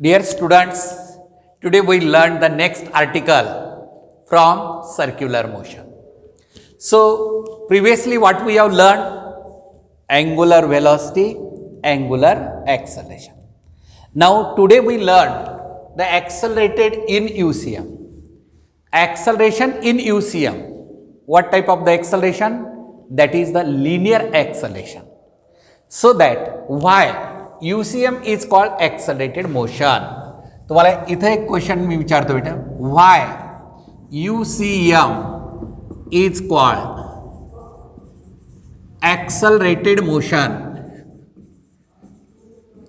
Dear students, today we learn the next article from circular motion. So, previously what we have learned? Angular velocity, angular acceleration. Now, today we learn the accelerated in UCM. Acceleration in UCM. What type of the acceleration? That is the linear acceleration. So that why UCM is called accelerated motion. तुम्हाला इथे एक question मी विचारतो बेटा, why UCM is called accelerated motion.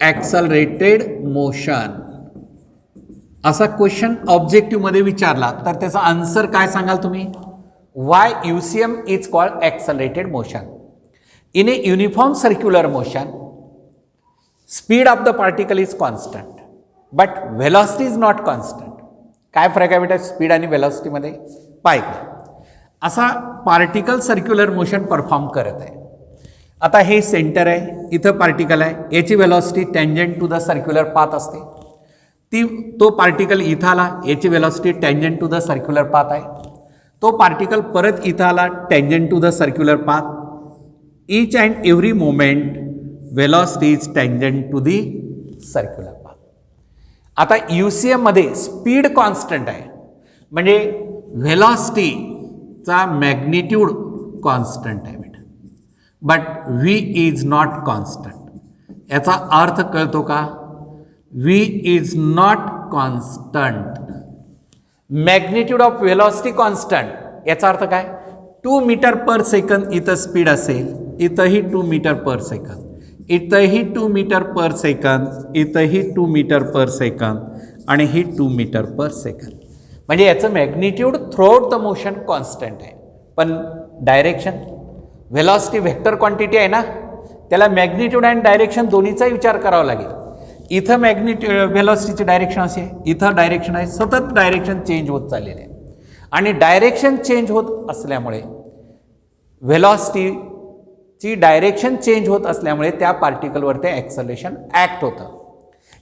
Accelerated motion असा question objective मध्ये विचारला तर त्याचा आन्सर काय सांगाल तुम्ही? Why UCM is called accelerated motion? In a uniform circular motion, speed of the particle is constant, but velocity is not constant. काय फरक आहे बेटा स्पीड आणि वेलॉसिटी मध्ये? पाहिजे असा पार्टिकल सर्क्युलर मोशन परफॉर्म करत आहे. आता हे सेंटर आहे, इथं पार्टिकल आहे, याची velocity tangent to the circular path असते. तो पार्टिकल इथं आला, याची velocity tangent to the circular path आहे. तो पार्टिकल परत इथं आला, tangent to the circular path. each and every moment velocity is tangent to the circular path. आता UCM मध्ये स्पीड कॉन्स्टंट आहे म्हणजे व्हेलॉसिटीचा मॅग्निट्यूड कॉन्स्टंट आहे बेटा, but V is not constant. याचा अर्थ कळतो का? V is not constant. Magnitude of velocity constant याचा अर्थ काय? 2 मीटर पर सेकंद इथं स्पीड असेल, इथंही 2 मीटर पर सेकंद, इथंही 2 मीटर पर सेकंद, इथंही 2 मीटर पर सेकंद आणि ही 2 मीटर पर सेकंद. म्हणजे याचं magnitude throughout the motion constant आहे. पण डायरेक्शन व्हेलॉसिटी व्हेक्टर क्वांटिटी आहे ना, त्याला मॅग्निट्यूड आणि डायरेक्शन दोन्हीचाही विचार करावा लागेल. इथं मॅग्निट्यूड व्हेलॉसिटीची डायरेक्शन अशी आहे, इथं डायरेक्शन आहे, सतत डायरेक्शन चेंज होत चाललेले आहे. आणि डायरेक्शन चेंज होत असल्यामुळे व्हेलॉसिटीची डायरेक्शन चेंज होत असल्यामुळे त्या पार्टिकलवरती ॲक्सलेरेशन ॲक्ट होतं.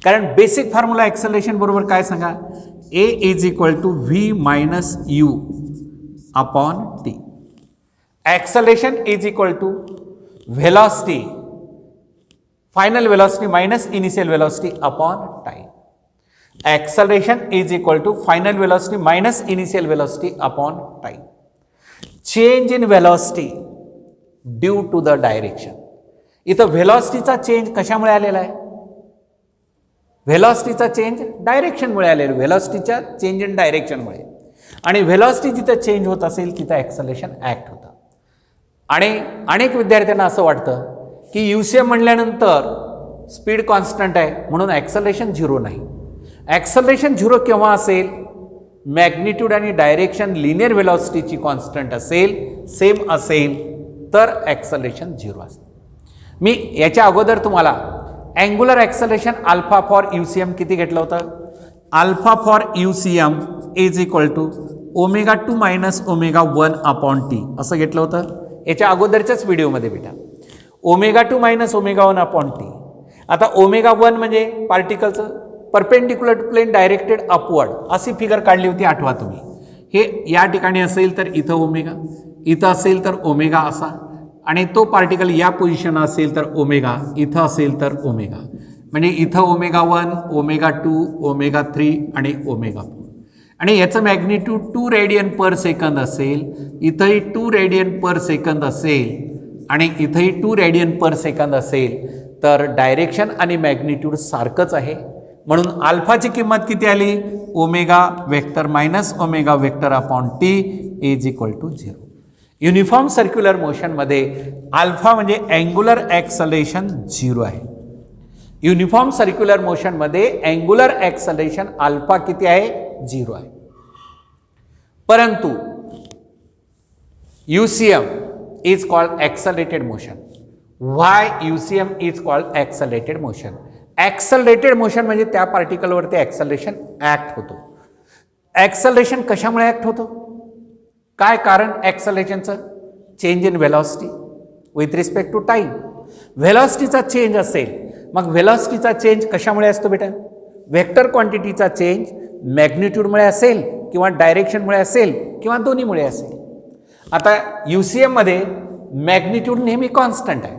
कारण बेसिक फॉर्म्युला ॲक्सलेरेशन बरोबर काय सांगा? A is equal to V minus U upon T. Acceleration is equal to velocity, final velocity minus initial velocity upon time. Acceleration is equal to final velocity minus initial velocity upon time. Change in velocity due to the direction. इथं व्हेलॉसिटीचा change कशामुळे आलेला आहे? व्हेलॉसिटीचा change डायरेक्शनमुळे आलेला. व्हेलॉसिटीच्या change in डायरेक्शनमुळे. आणि velocity जिथं change होत असेल तिथं ॲक्सलेरेशन ॲक्ट होतं. आणि अनेक विद्यार्थ्यांना असं वाटतं की UCM म्हणल्यानंतर स्पीड कॉन्स्टंट आहे म्हणून ॲक्सलेरेशन झिरो नाही. ॲक्सलेरेशन झिरो केव्हा असेल? मॅग्निट्यूड आणि डायरेक्शन लिनियर व्हेलॉसिटीची कॉन्स्टंट असेल, सेम असेल तर ॲक्सलेरेशन झिरो असते. मी याच्या अगोदर तुम्हाला angular acceleration alpha for UCM किती घेतलं होतं? Alpha for UCM is equal to omega 2 minus omega 1 upon T असं घेतलं होतं याच्या अगोदरच्याच व्हिडिओमध्ये बेटा. Omega 2 minus omega 1 upon T. आता ओमेगा 1 म्हणजे पार्टिकलचं perpendicular to plane directed upward अशी फिगर काढली होती, आठवा तुम्ही. हे या ठिकाणी असेल तर इथं ओमेगा, इथं असेल तर ओमेगा असा, आणि तो पार्टिकल या पोझिशन असेल तर ओमेगा, इथं असेल तर ओमेगा. म्हणजे इथं ओमेगा 1, ओमेगा 2, ओमेगा 3 आणि ओमेगा 4. आणि याचं मॅग्निट्यूड 2 रेडियन पर सेकंद असेल, इथंही 2 रेडियन पर सेकंद असेल आणि इथंही 2 रेडियन पर सेकंद असेल तर डायरेक्शन आणि मॅग्निट्यूड सारखंच आहे. म्हणून अल्फाची किंमत किती आली? Omega vector minus omega vector upon T is equal to 0. Uniform circular मोशनमध्ये अल्फा म्हणजे अँग्युलर ॲक्सलेरेशन 0 आहे. युनिफॉर्म सर्क्युलर मोशनमध्ये अँग्युलर ॲक्सलेरेशन अल्फा किती आहे? 0 आहे. परंतु UCM is called accelerated motion. Why UCM is called accelerated motion? Accelerated motion म्हणजे त्या पार्टिकलवरती ॲक्सलेरेशन ॲक्ट होतो. ॲक्सलेरेशन कशामुळे ॲक्ट होतो? काय कारण ॲक्सलेरेशनचं? Change in velocity with respect to time. व्हेलॉसिटीचा चेंज असेल, मग व्हेलॉसिटीचा चेंज कशामुळे असतो बेटा? व्हेक्टर क्वांटिटीचा चेंज मॅग्निट्यूडमुळे असेल किंवा डायरेक्शनमुळे असेल किंवा दोन्हीमुळे असेल. आता UCM मध्ये मॅग्निट्यूड नेहमी कॉन्स्टंट आहे,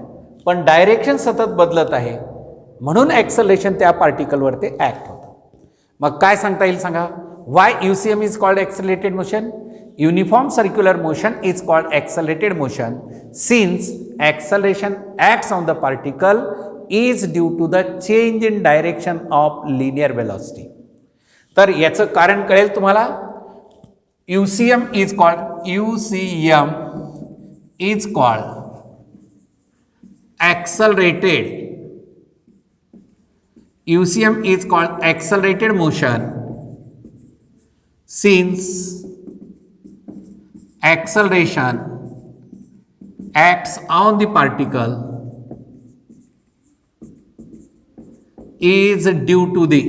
पण डायरेक्शन सतत बदलत आहे, म्हणून ॲक्सलरेशन त्या पार्टिकलवरती ॲक्ट होतं. मग काय सांगता येईल सांगा? Why UCM is called accelerated motion? Uniform circular motion is called accelerated motion since acceleration acts on the particle is due to the change in direction of linear velocity. तर याचं कारण कळेल तुम्हाला. UCM is called accelerated. UCM is called accelerated motion since acceleration acts on the particle is due to the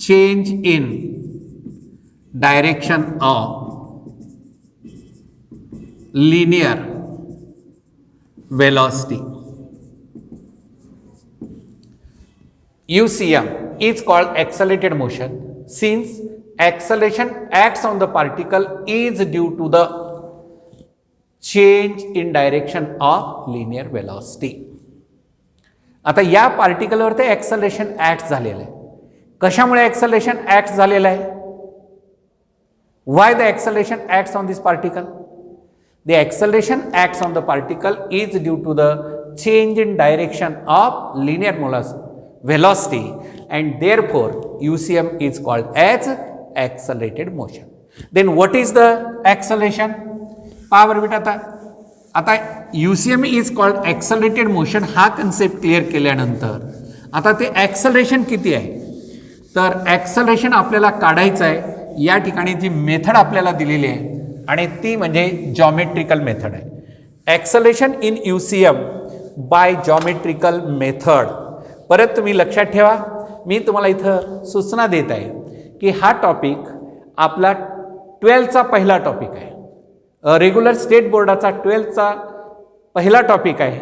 change in direction of linear velocity. UCM is called accelerated motion since acceleration acts on the particle is due to the change in direction of linear velocity. आता या पार्टिकलवर ते acceleration act झालेलं आहे. कशामुळे acceleration act झालेलं आहे? Why the acceleration acts on this particle? The acceleration acts on the particle is due to the change in direction of linear velocity and therefore UCM is called as accelerated motion. Then what is the acceleration? पहा बेटा आता UCM is called accelerated motion हा concept clear केल्यानंतर आता ते acceleration किती आहे? तर ॲक्सलरेशन आपल्याला काढायचं आहे. या ठिकाणी जी मेथड आपल्याला दिलेली आहे आणि ती म्हणजे जॉमेट्रिकल मेथड आहे. Acceleration in UCM by geometrical method. परत तुम्ही लक्षात ठेवा, मी तुम्हाला इथं सूचना देत आहे की हा टॉपिक आपला 12चा पहिला टॉपिक आहे. रेग्युलर स्टेट बोर्डाचा 12चा पहिला टॉपिक आहे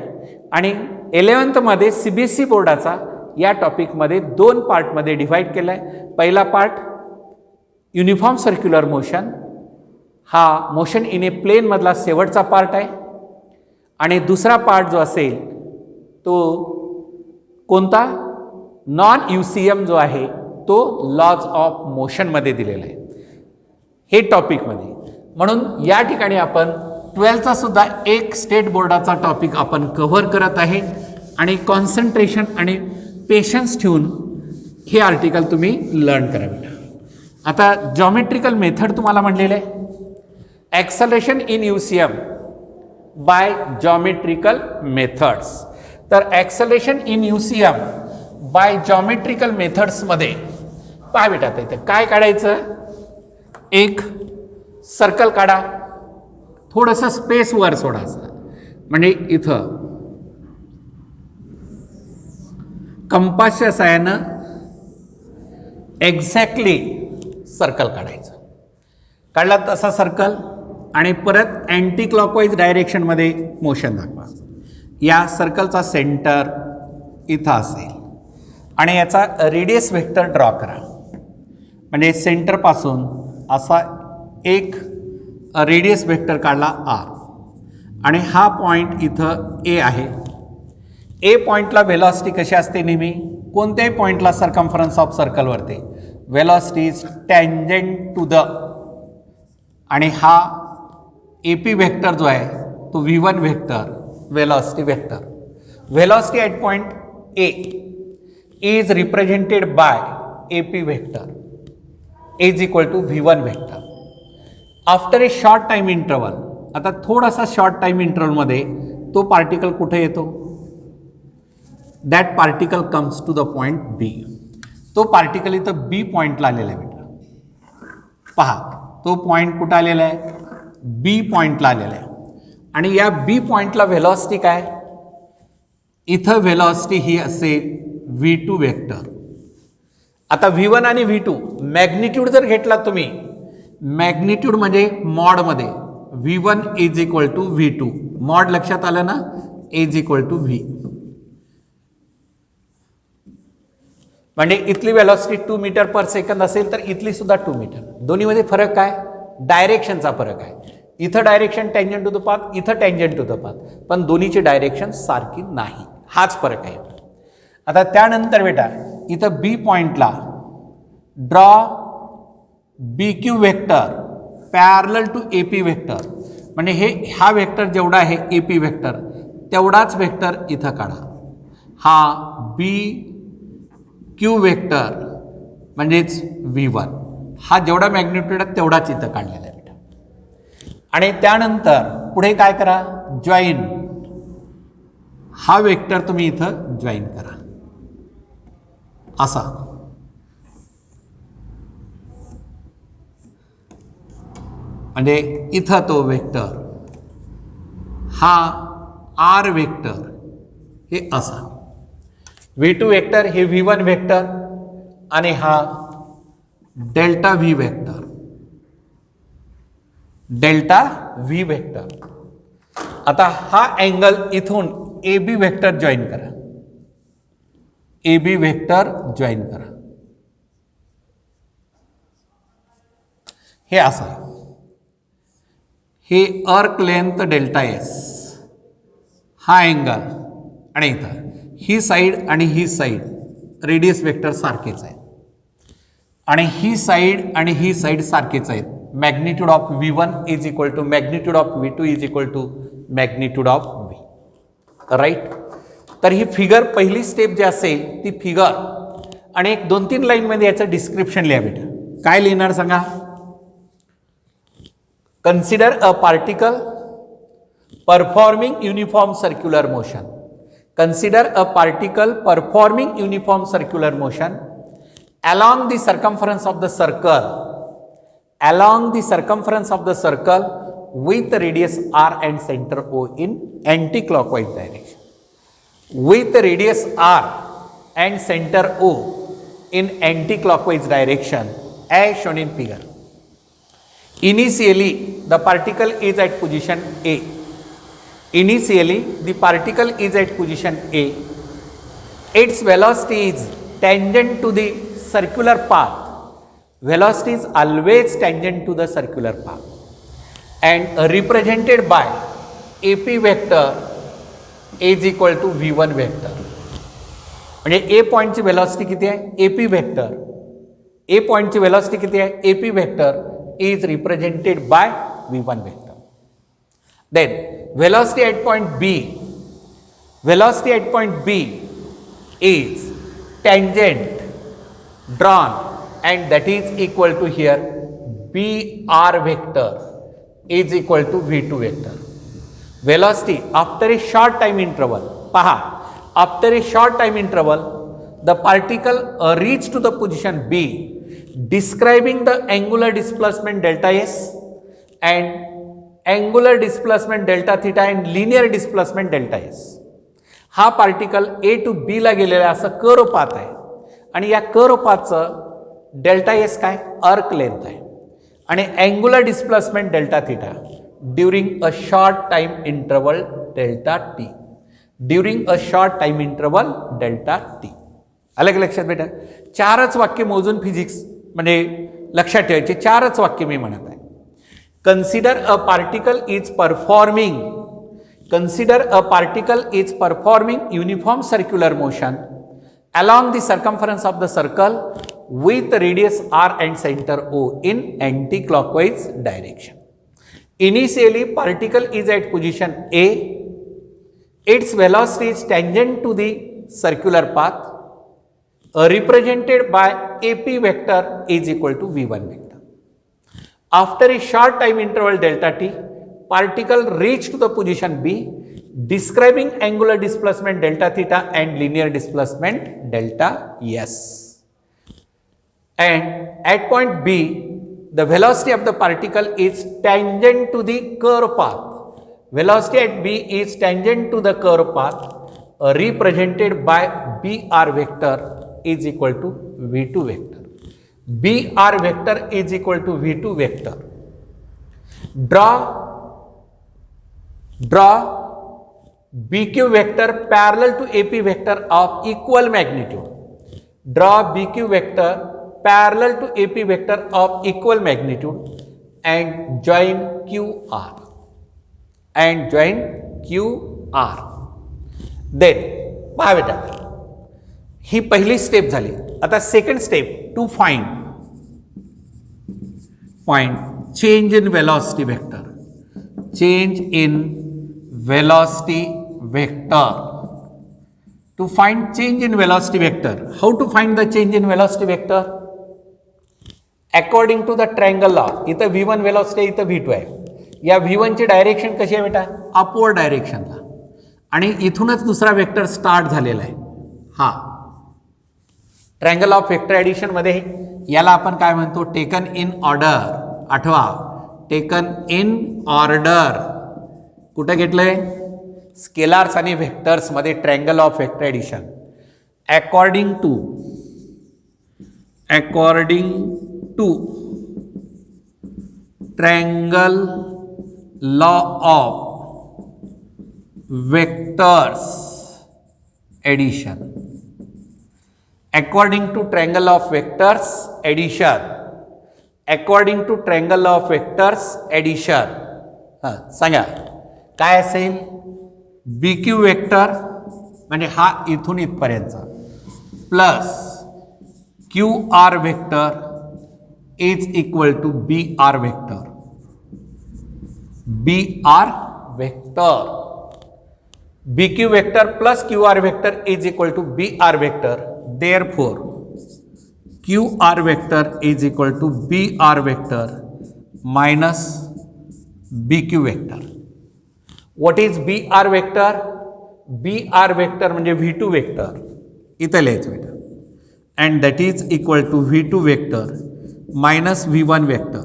आणि 11thमध्ये CBSE बोर्डाचा या टॉपिकमध्ये 2 पार्टमध्ये डिव्हाइड केला आहे. पहिला पार्ट युनिफॉर्म सर्क्युलर मोशन, हा मोशन इन ए प्लेनमधला शेवटचा पार्ट आहे आणि दुसरा पार्ट जो असेल तो कोणता? नॉन UCM जो आहे तो लॉज ऑफ मोशनमध्ये दिलेला आहे हे टॉपिकमध्ये. म्हणून या ठिकाणी आपण 12चा सुद्धा एक स्टेट बोर्डाचा टॉपिक आपण कव्हर करत आहे आणि कॉन्सन्ट्रेशन आणि पेशन्स ठेवून हे आर्टिकल तुम्ही लर्न करा बेटा. आता जॉमेट्रिकल मेथड तुम्हाला म्हणलेलं आहे acceleration in UCM by geometrical methods. तर acceleration in UCM by geometrical मेथड्समध्ये पहा बेटा इथं काय काढायचं? एक सर्कल काढा, थोडंसं स्पेस वर सोडायचं, म्हणजे इथं कंपासच्या साहाय्यानं एक्झॅक्टली सर्कल काढायचं. काढला तसा सर्कल आणि परत अँटी क्लॉकवाईज डायरेक्शनमध्ये मोशन दाखवा. या सर्कलचा सेंटर इथं असेल आणि याचा रेडियस वेक्टर ड्रॉ करा. म्हणजे सेंटरपासून असा एक रेडियस वेक्टर काढला R आणि हा पॉईंट इथं A आहे. A पॉईंटला वेलॉसिटी कशी असते? नेहमी कोणत्याही पॉईंटला सर्कम्फरन्स ऑफ सर्कलवरती velocity is tangent to the, आणि हा AP वेक्टर जो आहे तो V1 vector velocity vector. Velocity at point A is represented by AP vector is equal to V1 vector. After a short time interval, आता थोडासा short time इंटरवलमध्ये तो particle कुठे येतो? That particle comes to the point B. तो particle इथं B पॉइंटला आलेला आहे बेटा. पहा तो पॉइंट कुठं आलेला आहे? B पॉइंटला आलेला आहे आणि या B पॉइंटला व्हेलॉसिटी काय? इथं व्हेलॉसिटी ही असेल V2 वेक्टर. आता V1 आणि V2 मॅग्निट्यूड जर घेतला तुम्ही, मॅग्निट्यूड म्हणजे मॉडमध्ये V1 is equal to V2, mod लक्षात आलं ना, इज इक्वल टू V. म्हणजे इथली वेलॉसिटी 2 मीटर पर सेकंद असेल तर इथली सुद्धा 2 मीटर. दोन्हीमध्ये फरक काय? डायरेक्शनचा फरक आहे. इथं direction tangent to the path, इथं टँजंट टू द पाथ, पण दोन्हीची डायरेक्शन सारखी नाही. हाच फरक आहे. आता त्यानंतर बेटा इथं बी पॉइंटला draw B Q vector parallel to A P vector. म्हणजे हा वेक्टर जेवढा आहे ए पी वेक्टर तेवढाच वेक्टर इथं काढा. हा बी क्यू वेक्टर म्हणजेच V1 हा जेवढा मॅग्निट्यूड आहे तेवढाच इथं काढलेला आहे बेटा. आणि त्यानंतर पुढे काय करा? जॉईन हा वेक्टर तुम्ही इथं जॉईन करा असा. म्हणजे इथं तो वेक्टर हा आर वेक्टर हे असा. V2 वेक्टर हे V1 वेक्टर आणि हा delta V vector, delta V vector. आता हा अँगल इथून ए बी वेक्टर जॉईन करा, ए बी वेक्टर जॉईन करा. हे असं आहे. हे अर्क लेंथ डेल्टा एस हा अँगल आणि इथं ही साईड आणि ही साईड रेडियस वेक्टर सारखेच आहे आणि ही साईड आणि ही साईड सारखेच आहेत. Magnitude of V1 is equal to magnitude of V2 is equal to magnitude of V. Right. तर ही फिगर पहिली स्टेप जी असेल ती फिगर आणि एक 2-3 लाईनमध्ये याचं डिस्क्रिप्शन लिहा बेटा. काय लिहिणार सांगा? Consider a particle performing uniform circular motion. Consider a particle performing uniform circular motion along the circumference of the circle, along the circumference of the circle with the radius r and center O in anti-clockwise direction. With the radius r and center O in anti-clockwise direction as shown in figure. Initially, the particle is at position A. Initially, the particle is at position A. Its velocity is tangent to the circular path. Velocity is always tangent to the circular path and represented by AP vector is equal to V1 vector. म्हणजे A पॉइंटची velocity किती आहे? AP vector. A पॉइंटची velocity किती आहे? AP vector is represented by V1 vector. Then velocity at point B, velocity at point B is tangent drawn and that is equal to here BR vector is equal to V2 vector. Velocity after a short time interval, paha, after a short time interval the particle reached to the position B describing the angular displacement delta S and angular displacement delta theta and linear displacement delta S. हा particle A to B ला गेलेला असं curve path आहे आणि या curve पाथचं delta S काय? अर्क length आहे आणि angular displacement delta theta during a short time interval delta T. During a short time interval delta T. अलग लक्षात बेटा. 4च वाक्य मोजून फिजिक्स म्हणजे लक्षात ठेवायचे. 4च वाक्य मी म्हणत आहे. Consider a particle is performing uniform circular motion along the circumference of the circle with the radius r and center O in anti-clockwise direction. Initially, particle is at position A. Its velocity is tangent to the circular path represented by AP vector is equal to V1 vector. After a short time interval delta t, particle reached to the position B describing angular displacement delta theta and linear displacement delta S. And at point B, the velocity of the particle is tangent to the curve path. Velocity at B is tangent to the curve path represented by BR vector is equal to V2 vector. BR vector is equal to V2 vector. Draw BQ vector parallel to AP vector of equal magnitude. Draw B Q vector parallel to A P vector of equal magnitude and join Q R. And join Q R. Then पहा बेटा, ही पहिली step झाली. आता second step, to find change in velocity vector. Change in velocity vector. To find change in velocity vector, how to find the change in velocity vector? According to the triangle law. इथं v1 velocity, इथं v2 आहे. या v1 ची direction कशी आहे बेटा? Upward डायरेक्शनला. आणि इथूनच दुसरा वेक्टर स्टार्ट झालेला आहे. हा ट्रायंगल ऑफ वेक्टर ॲडिशन मध्ये याला आपण काय म्हणतो? Taken in order. आठवा, टेकन इन ऑर्डर. कुठं घेतलंय? स्केलार्स आणि व्हेक्टर्स मध्ये triangle of vector addition. According to triangle law of vectors addition. According to triangle of vectors addition. According to triangle of vectors addition. हां सांगा काय असेल? बी Q vector म्हणजे हा इथून इथपर्यंतचा plus Q R vector is equal to B R vector. B R vector. B Q vector plus Q R vector is equal to B R vector. Therefore Q R vector is equal to B R vector minus B Q vector. What is BR vector? BR vector म्हणजे V2 vector. इथं लिहायचं बेटा. And that is equal to V2 vector minus V1 vector.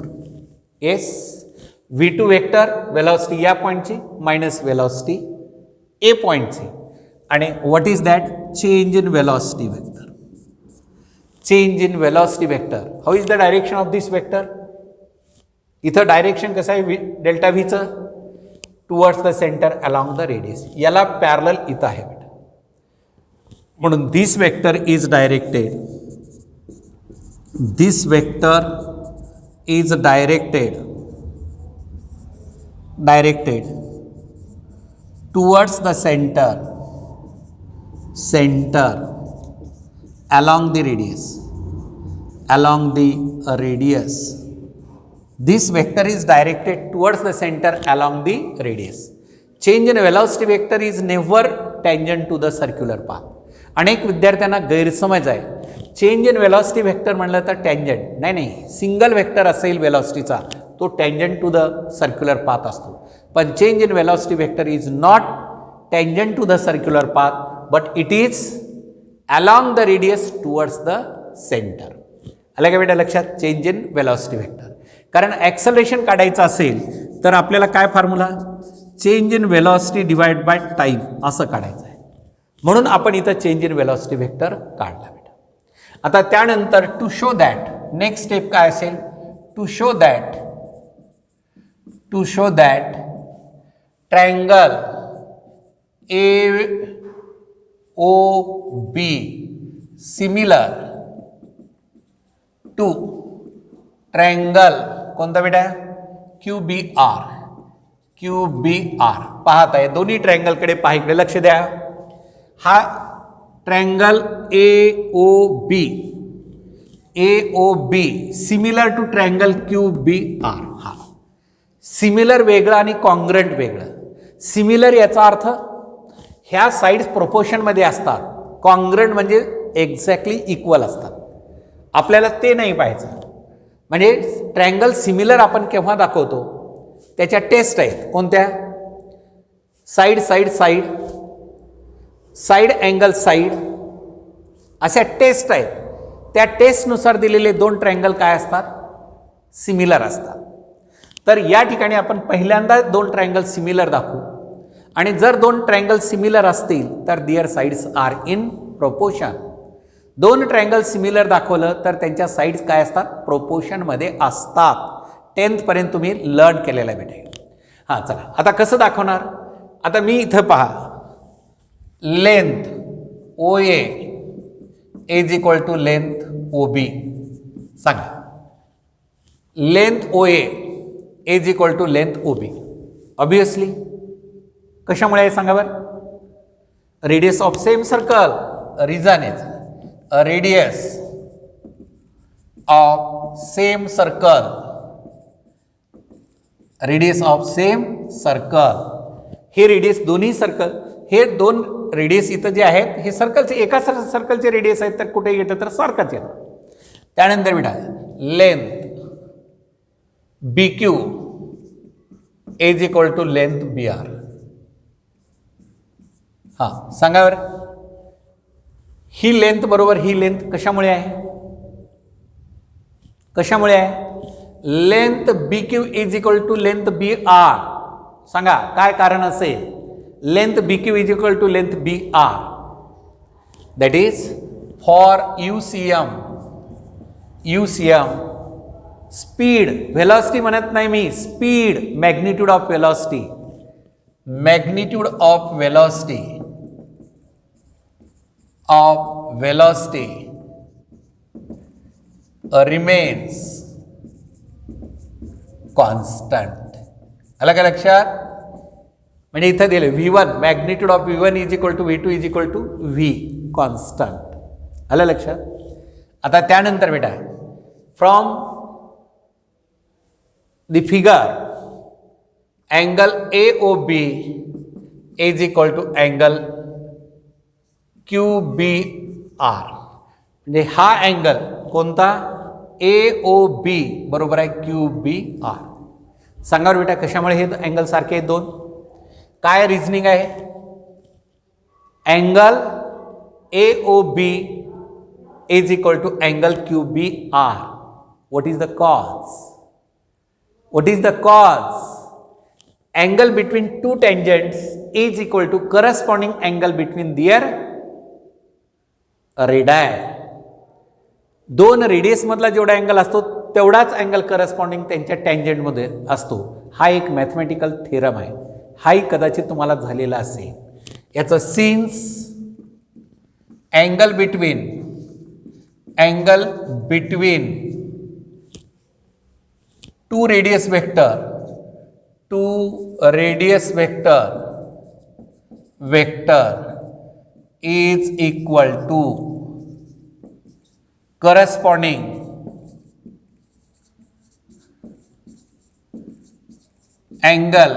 Yes, V2 vector velocity या पॉईंटची minus velocity A पॉईंटची. आणि what is that? Change in velocity vector. Change in velocity vector. How is the direction of this vector? इथं direction कसं आहे delta व्हीचं? Towards the centre along the radius. याला parallel इथं आहे बेटा. म्हणून this vector is directed. This vector is directed towards the centre along the radius. This vector is directed towards the center along the radius. Change in velocity vector is never tangent to the circular path. अनेक विद्यार्थ्यांना गैरसमज आहे. Change in velocity vector म्हणलं तर tangent नाही, single vector असेल वेलॉसिटीचा तो tangent to the circular path असतो. पण change in velocity vector is not tangent to the circular path but it is along the radius towards the centre. आलं का बेटा लक्षात? Change in velocity vector. कारण ॲक्सलरेशन काढायचं असेल तर आपल्याला काय formula? Change in velocity divide by time असं काढायचं आहे. म्हणून आपण इथं चेंज इन वेलॉसिटी वेक्टर काढला बेटा. आता त्यानंतर to show that next step काय असेल? To show that triangle A O B similar to triangle कोणता बेटा? Q B R. पाहत आहे दोन्ही ट्रायंगलकडे पहा, इकडे लक्ष द्या. हा triangle A O B similar to triangle Q B R. हा सिमिलर वेगळं आणि कॉन्ग्रंट वेगळं. सिमिलर याचा अर्थ ह्या साईड्स प्रोपोर्शनमध्ये असतात. कॉन्ग्रंट म्हणजे एक्झॅक्टली इक्वल असतात. आपल्याला ते नाही पाहायचं. म्हणजे ट्रायंगल सिमिलर आपण केव्हा दाखवतो? त्याच्या टेस्ट आहेत. कोणत्या? साईड अँगल साईड अशा टेस्ट आहेत. त्या टेस्टनुसार दिलेले दोन ट्रायंगल काय असतात? सिमिलर असतात. तर या ठिकाणी आपण पहिल्यांदा दोन ट्रायंगल सिमिलर दाखवू आणि जर दोन ट्रायंगल सिमिलर असतील तर दिअर साईड्स आर इन प्रोपोर्शन. दोन ट्रायंगल सिमिलर दाखवलं तर त्यांच्या साईड्स काय असतात? प्रोपोर्शनमध्ये असतात. 10th पर्यंत तुम्ही लर्न केलेला भेटेल. हां चला आता कसं दाखवणार? आता मी इथं पहा length O A is equal to length O B. सांगा. Length O A is equal to length O B. Obviously कशामुळे आहे सांगा बरं. Radius of same circle. Reason is radius of same circle. Radius of same circle. हे radius दोन्ही circle, हे दोन radius इथं जे आहेत हे सर्कलचे एका सर्कलचे रेडियस आहेत, तर कुठे येतं तर सारखंच येतं. त्यानंतर बेटा length B Q is equal to length B R. हां सांगा बरं. ही लेंथ बरोबर ही लेंथ कशामुळे आहे. कशामुळे आहे. Length B Q is equal to length B R. सांगा काय कारण असेल. Length B Q is equal to length B R. That is for UCM. UCM speed, velocity म्हणत नाही मी, speed, magnitude of velocity. Magnitude of velocity remains constant. आलं का लक्षात. म्हणजे इथं दिले V1 magnitude of V1 is equal to V2 is equal to V constant. आलं लक्षात. आता त्यानंतर बेटा from the figure angle AOB is equal to angle QBR. म्हणजे हा अँगल कोणता. AOB बरोबर आहे QBR. सांगा बेटा कशामुळे हे अँगल सारखे आहेत दोन. काय रिझनिंग आहे. Angle AOB is equal to angle QBR. What is the cause. What is the cause. Angle between two tangents is equal to corresponding angle between their radii. दोन रेडियस मधला जेवढा अँगल असतो तेवढाच अँगल करस्पॉन्डिंग त्यांच्या टँजंटमध्ये असतो. हा एक mathematical theorem आहे. हाही कदाचित तुम्हाला झालेला असेल. याचं since angle between two radius vector is equal to corresponding angle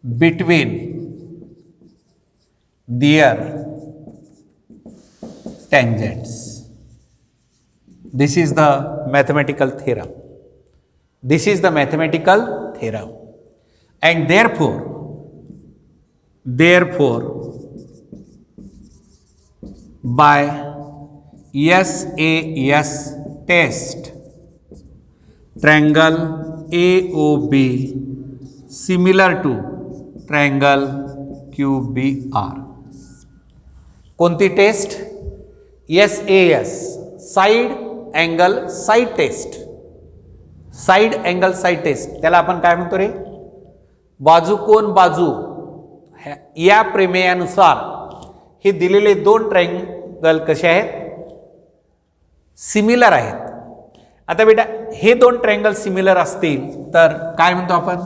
between their tangents. This is the mathematical theorem. This is the mathematical theorem. And therefore by SAS test, triangle AOB similar to triangle QBR. कोणती test. SAS side angle side test. Side angle side test त्याला आपण काय म्हणतो रे. बाजू कोण बाजू. या प्रमेयानुसार हे दिलेले दोन ट्रायंगल कसे आहेत. सिमिलर आहेत. आता बेटा हे दोन ट्रायंगल सिमिलर असतील तर काय म्हणतो आपण.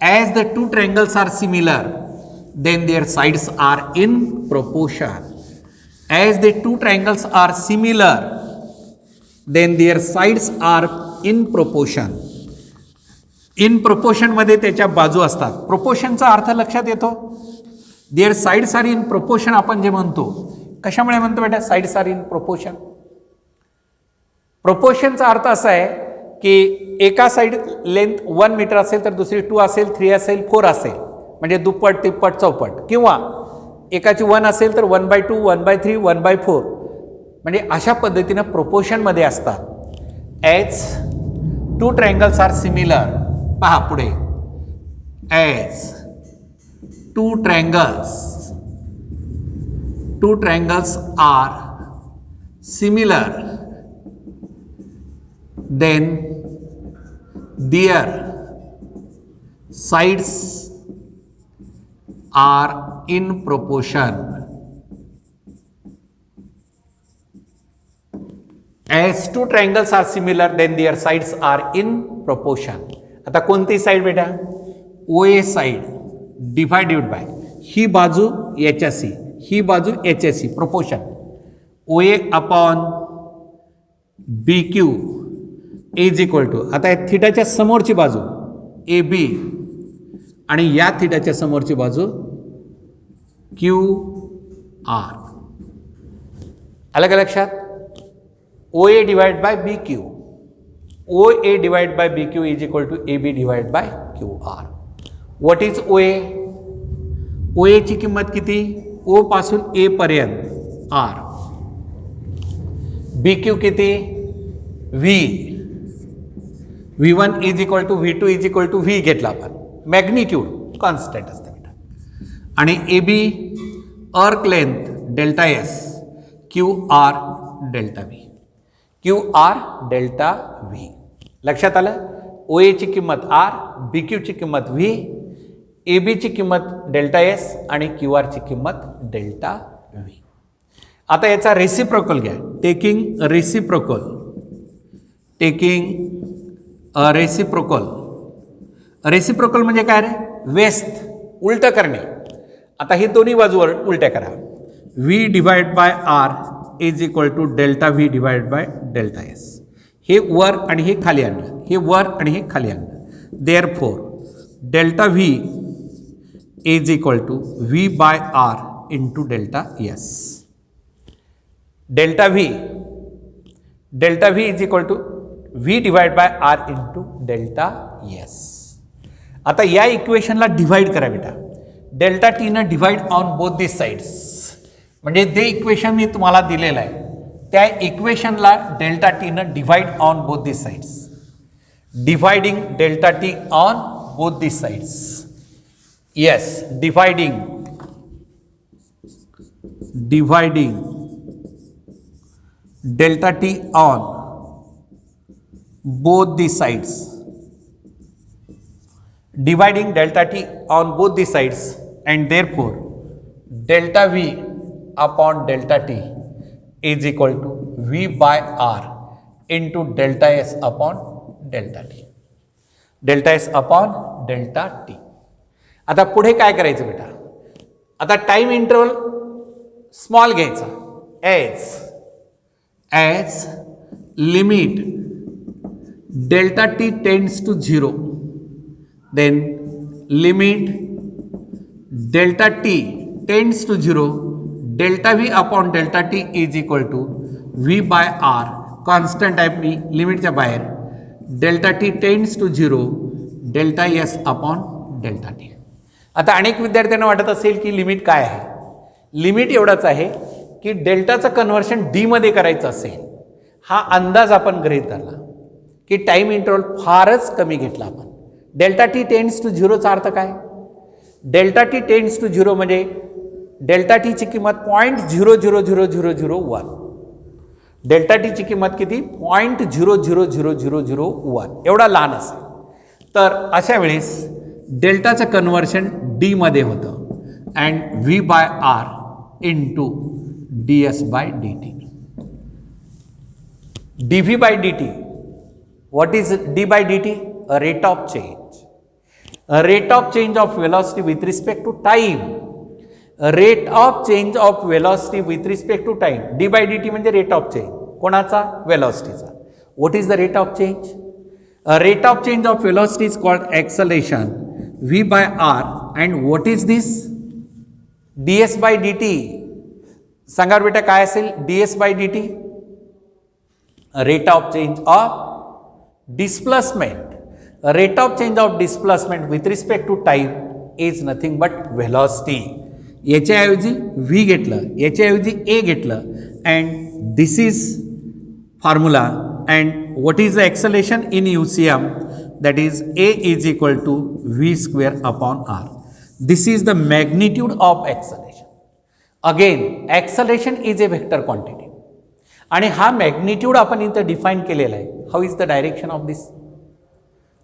As the two triangles are similar then their sides are in proportion. As the two triangles are similar then their sides are in proportion. In प्रोपोर्शनमध्ये त्याच्या बाजू असतात. प्रोपोर्शनचा अर्थ लक्षात येतो. Their sides are in proportion आपण जे म्हणतो कशामुळे म्हणतो बेटा. Sides are in proportion. प्रोपोर्शनचा अर्थ असा आहे की एका साइड लेंथ 1 मीटर असेल तर दुसरी 2 असेल, 3 असेल, 4 असेल, म्हणजे दुप्पट तिप्पट चौपट. किंवा एकाची 1 असेल तर 1/2 1/3 1/4 म्हणजे अशा पद्धतीनं प्रोपोर्शनमध्ये असतात. As two triangles are similar. पहा पुढे. As two triangles are similar then their sides are in proportion. As two triangles are similar then their sides are in proportion. आता कोणती साईड बेटा? O A side divided by ही बाजू याच्याशी, ही बाजू याच्याशी, proportion O A upon B Q is equal to, आता या थिटाच्या समोरची बाजू ए बी आणि या थिटाच्या समोरची बाजू क्यू आर. आलं का लक्षात? O A divide by B Q, O A divide by B Q is equal to A B divide by Q R. What is O A? O A ची किंमत किती? ओ पासून ए पर्यंत R. B Q किती? V. V1 is equal to V2 is equal to V घेतला आपण, magnitude constant असतं बेटा. आणि A B arc length delta S, Q R delta V, Q R delta V. लक्षात आलं? ओ ए ची किंमत आर, बी क्यू ची किंमत व्ही, ए बी ची किंमत डेल्टा एस आणि क्यू आर ची किंमत डेल्टा व्ही. आता याचा रेसिप्रोकल घ्या. Taking reciprocal, taking reciprocal. Reciprocal म्हणजे काय रे? व्यस्त, उलटं करणे. आता ही दोन्ही बाजूवर उलट्या करा. V divide by R is equal to delta V divide by delta S. हे वर आणि हे खाली आणलं, हे वर आणि हे खाली आणलं. Therefore delta V is equal to V by R into delta S. Delta V is equal to V divide by R into delta S. आता या इक्वेशनला डिवाइड करा बेटा. डेल्टा टीनं divide on both this sides. म्हणजे जे equation मी तुम्हाला दिलेलं आहे त्या इक्वेशनला डेल्टा टीनं divide on both this sides. Dividing delta T on both this sides. Yes, dividing delta T on both the sides, dividing delta t on both the sides, and therefore delta v upon delta t is equal to v by r into delta s upon delta t, delta s upon delta t. आता पुढे काय करायचं बेटा? आता time interval small घ्यायचा. as limit delta t tends to 0, then limit delta t tends to 0, delta v upon delta t is equal to v by r, constant आहे मी लिमिटच्या बाहेर, delta t tends to 0, delta s upon delta t. आता अनेक विद्यार्थ्यांना वाटत असेल की limit काय आहे? लिमिट एवढाच आहे की डेल्टाचं कन्व्हर्शन डी मध्ये करायचं असेल, हा अंदाज आपण गृहीत धरला की टाइम इंटरवल फारच कमी घेतला आपण. डेल्टा टी टेन्स टू 0चा अर्थ काय? डेल्टा टी टेन्स टू 0 म्हणजे डेल्टा टीची किंमत 0.000001. डेल्टा टीची किंमत किती? 0.000001 एवढा लहान असेल. तर अशा वेळेस डेल्टाचं कन्व्हर्शन डी मध्ये होतं and V by R into D S by D T. D V by D T. What is d by dt? A rate of change. A rate of change of velocity with respect to time. A rate of change of velocity with respect to time. d by dt म्हणजे rate of change. कोणाचा? velocityचा. What is the rate of change? A rate of change of velocity is called acceleration v by r. And what is this? ds by dt. सांगा बेटा काय असेल ds by dt? A rate of change of displacement. A rate of change of displacement with respect to time is nothing but velocity. याच्याऐवजी v घेतलं, याच्याऐवजी a घेतलं, and this is formula. And what is the acceleration in UCM? That is a is equal to v square upon r. This is the magnitude of acceleration. Again, acceleration is a vector quantity. आणि हा magnitude आपण इथं define केलेला आहे. How is the direction of this?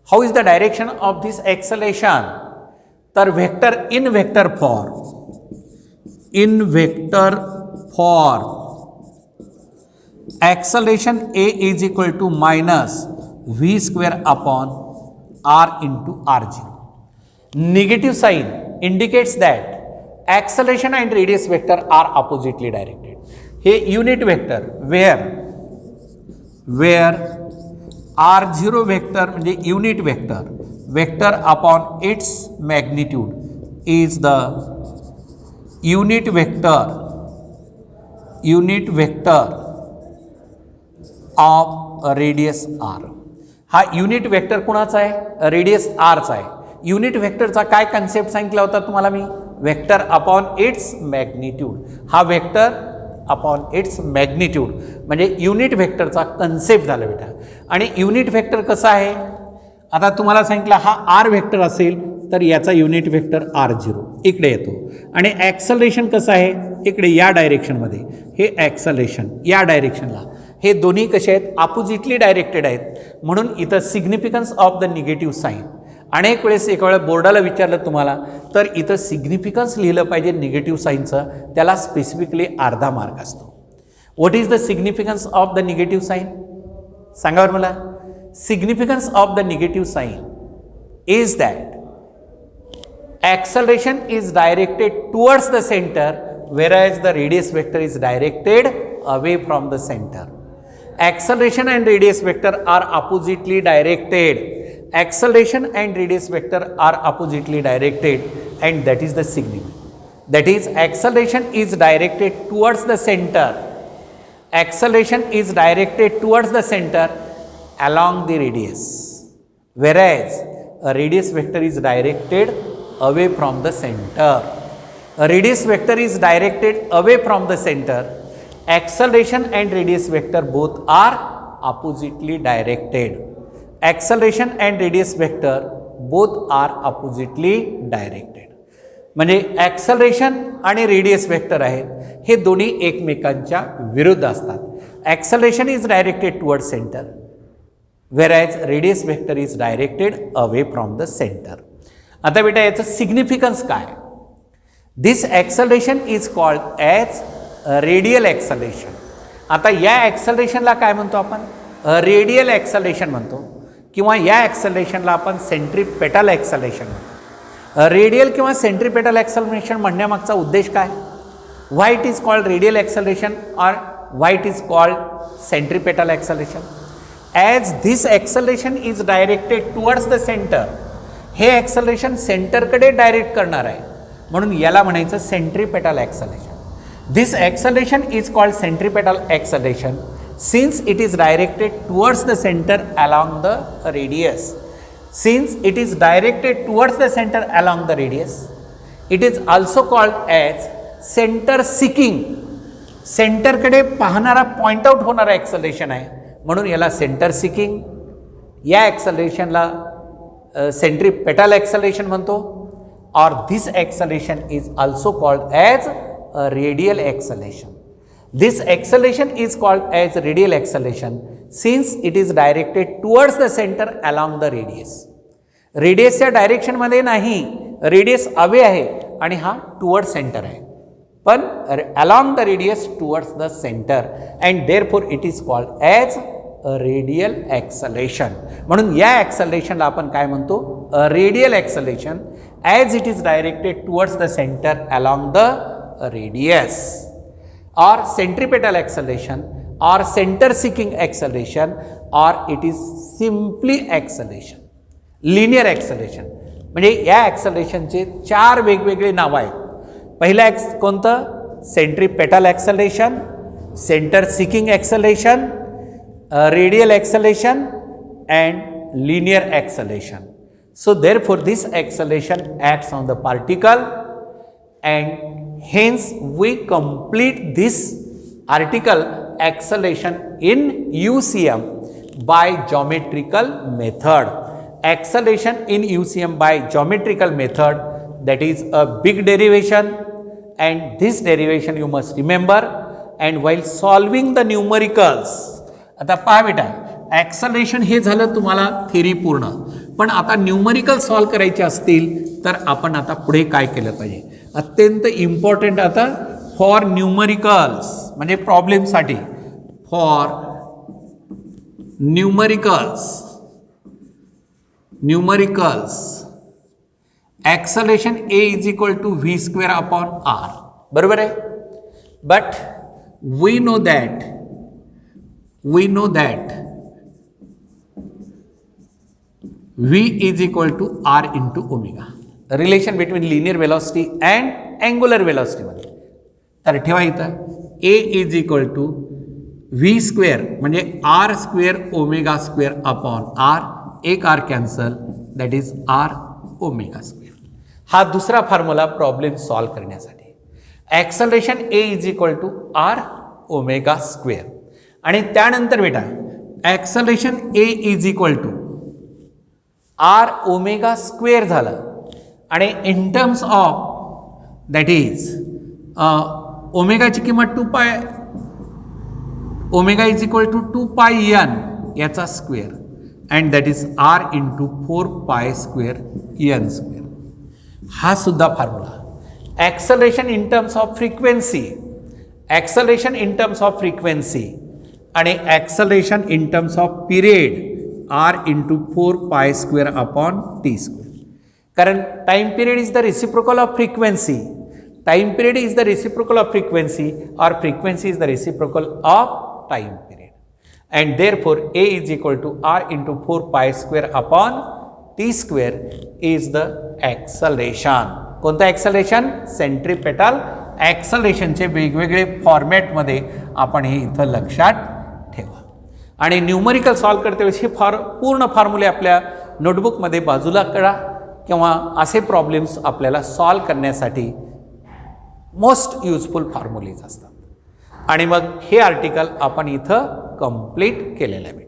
How is the direction of this acceleration? तर vector in vector form acceleration A is equal to minus V square upon R into R0. Negative sign indicates that acceleration and radius vector are oppositely directed. हे unit vector where R0 vector म्हणजे unit vector upon its magnitude is the unit vector of radius r. हा unit vector कुणाचा आहे? Radius आरचा आहे. Unit वेक्टरचा काय concept सांगितला होता तुम्हाला मी? Vector upon its magnitude. हा वेक्टर अपॉन इट्स मॅग्निट्यूड म्हणजे युनिट वेक्टरचा कन्सेप्ट झाला बेटा. आणि युनिट वेक्टर कसा आहे? आता तुम्हाला सांगितलं हा आर वेक्टर असेल तर याचा युनिट वेक्टर R0 इकडे येतो. आणि ॲक्सलरेशन कसं आहे? इकडे या डायरेक्शनमध्ये हे ॲक्सलरेशन या डायरेक्शनला, हे दोन्ही कसे आहेत? अपोजिटली डायरेक्टेड आहेत. म्हणून इथं significance of the negative sign. अनेक वेळेस एका वेळा बोर्डाला विचारलं तुम्हाला तर इथं सिग्निफिकन्स लिहिलं पाहिजे निगेटिव्ह साईनचं, त्याला स्पेसिफिकली अर्धा मार्क असतो. What is the significance of the negative sign? सांगा बरं मला. Significance of the negative sign is that acceleration is directed towards the center whereas the radius vector is directed away from the center. Acceleration and radius vector are oppositely directed. Acceleration and radius vector are oppositely directed and that is the significance. That is, acceleration is directed towards the center. Acceleration is directed towards the center along the radius, whereas a radius vector is directed away from the center. A radius vector is directed away from the center. Acceleration and radius vector both are oppositely directed. Acceleration and radius vector both are oppositely directed. म्हणजे acceleration आणि radius vector आहेत हे दोन्ही एकमेकांच्या विरुद्ध असतात. Acceleration is directed toward centre whereas radius vector is directed away from the center. आता बेटा याचं सिग्निफिकन्स काय? This acceleration is called as radial acceleration. आता या ॲक्सलरेशनला काय म्हणतो आपण? रेडियल ॲक्सलरेशन म्हणतो किंवा या ॲक्सलरेशनला आपण सेंट्रीपेटल ॲक्सलरेशन म्हणतो. रेडियल किंवा सेंट्रीपेटल ॲक्सलरेशन म्हणण्यामागचा उद्देश काय? Why it is called radial acceleration और why it is called centripetal acceleration? As this acceleration is directed towards the centre. हे ॲक्सलरेशन सेंटरकडे डायरेक्ट करणार आहे म्हणून याला म्हणायचं centripetal acceleration. This acceleration is called centripetal acceleration since it is directed towards the centre along the radius. Since it is directed towards the centre along the radius, it is also called as centre seeking. सेंटरकडे पाहणारा point out होणारा acceleration आहे म्हणून याला centre seeking. या ॲक्सलरेशनला centripetal acceleration म्हणतो. और this acceleration is also called as radial acceleration. This acceleration is called as radial acceleration since it is directed towards the centre along the radius. रेडियसच्या डायरेक्शनमध्ये नाही, रेडियस अवे आहे आणि हा toward centre आहे, पण along the radius towards the centre and therefore it is called as radial acceleration. म्हणून या ॲक्सलरेशनला आपण काय म्हणतो? Radial acceleration as it is directed towards the centre along the radius. और सेंट्रीपेटल ॲक्सलरेशन और सेंटर सिकिंग ॲक्सलरेशन और it is simply acceleration. Linear acceleration म्हणजे या ॲक्सलरेशनचे 4 वेगवेगळे नावं आहेत. पहिलं कोणतं? Centripetal acceleration, centre seeking acceleration, radial acceleration and linear acceleration. So therefore this acceleration acts on the particle and hence we complete this article acceleration in UCM by geometrical method. Acceleration in UCM by geometrical method, that is a big derivation, and this derivation you must remember. And while solving the numericals, आता पहा बेटा, acceleration हे झालं तुम्हाला theory पूर्ण, पण आता numerical solve करायचे असतील तर आपण आता पुढे काय केलं पाहिजे? अत्यंत इम्पॉर्टंट आता फॉर न्यूमरिकल्स म्हणजे प्रॉब्लेमसाठी for numericals acceleration a is equal to v square upon r. बरोबर आहे. But we know that v is equal to r into omega. Relation between linear velocity and angular velocity मध्ये. तर ठेवा इथं a is equal to v square म्हणजे r square omega square upon r. एक r cancel, that is r omega square. हा दुसरा formula problem solve करण्यासाठी. Acceleration a is equal to r omega square. आणि त्यानंतर बेटा acceleration a is equal to r omega square झालं. आणि in terms of that is ओमेगाची किंमत 2 पाय, ओमेगा इज इक्वल टू 2 पाय n याचा square, and that is r into 4 pi square n square. हा सुद्धा formula. Acceleration in terms of frequency, acceleration in terms of frequency आणि acceleration in terms of period r into 4 pi square upon t square. कारण time period is the reciprocal of frequency, time period is the reciprocal of frequency और frequency is the reciprocal of time period. And therefore a is equal to r into 4 pi square upon t square is the acceleration. कोणतं acceleration? Centripetal ॲक्सलरेशनचे वेगवेगळे फॉर्मॅटमध्ये आपण हे इथं लक्षात ठेवा. आणि न्यूमरिकल सॉल्व करते वेळेस हे पूर्ण फॉर्म्युले आपल्या नोटबुकमध्ये बाजूला करा किंवा असे प्रॉब्लेम्स आपल्याला सॉल्व करण्यासाठी मोस्ट युजफुल फॉर्म्युलेज असतात. आणि मग हे आर्टिकल आपण इथं कंप्लीट केलेलं आहे.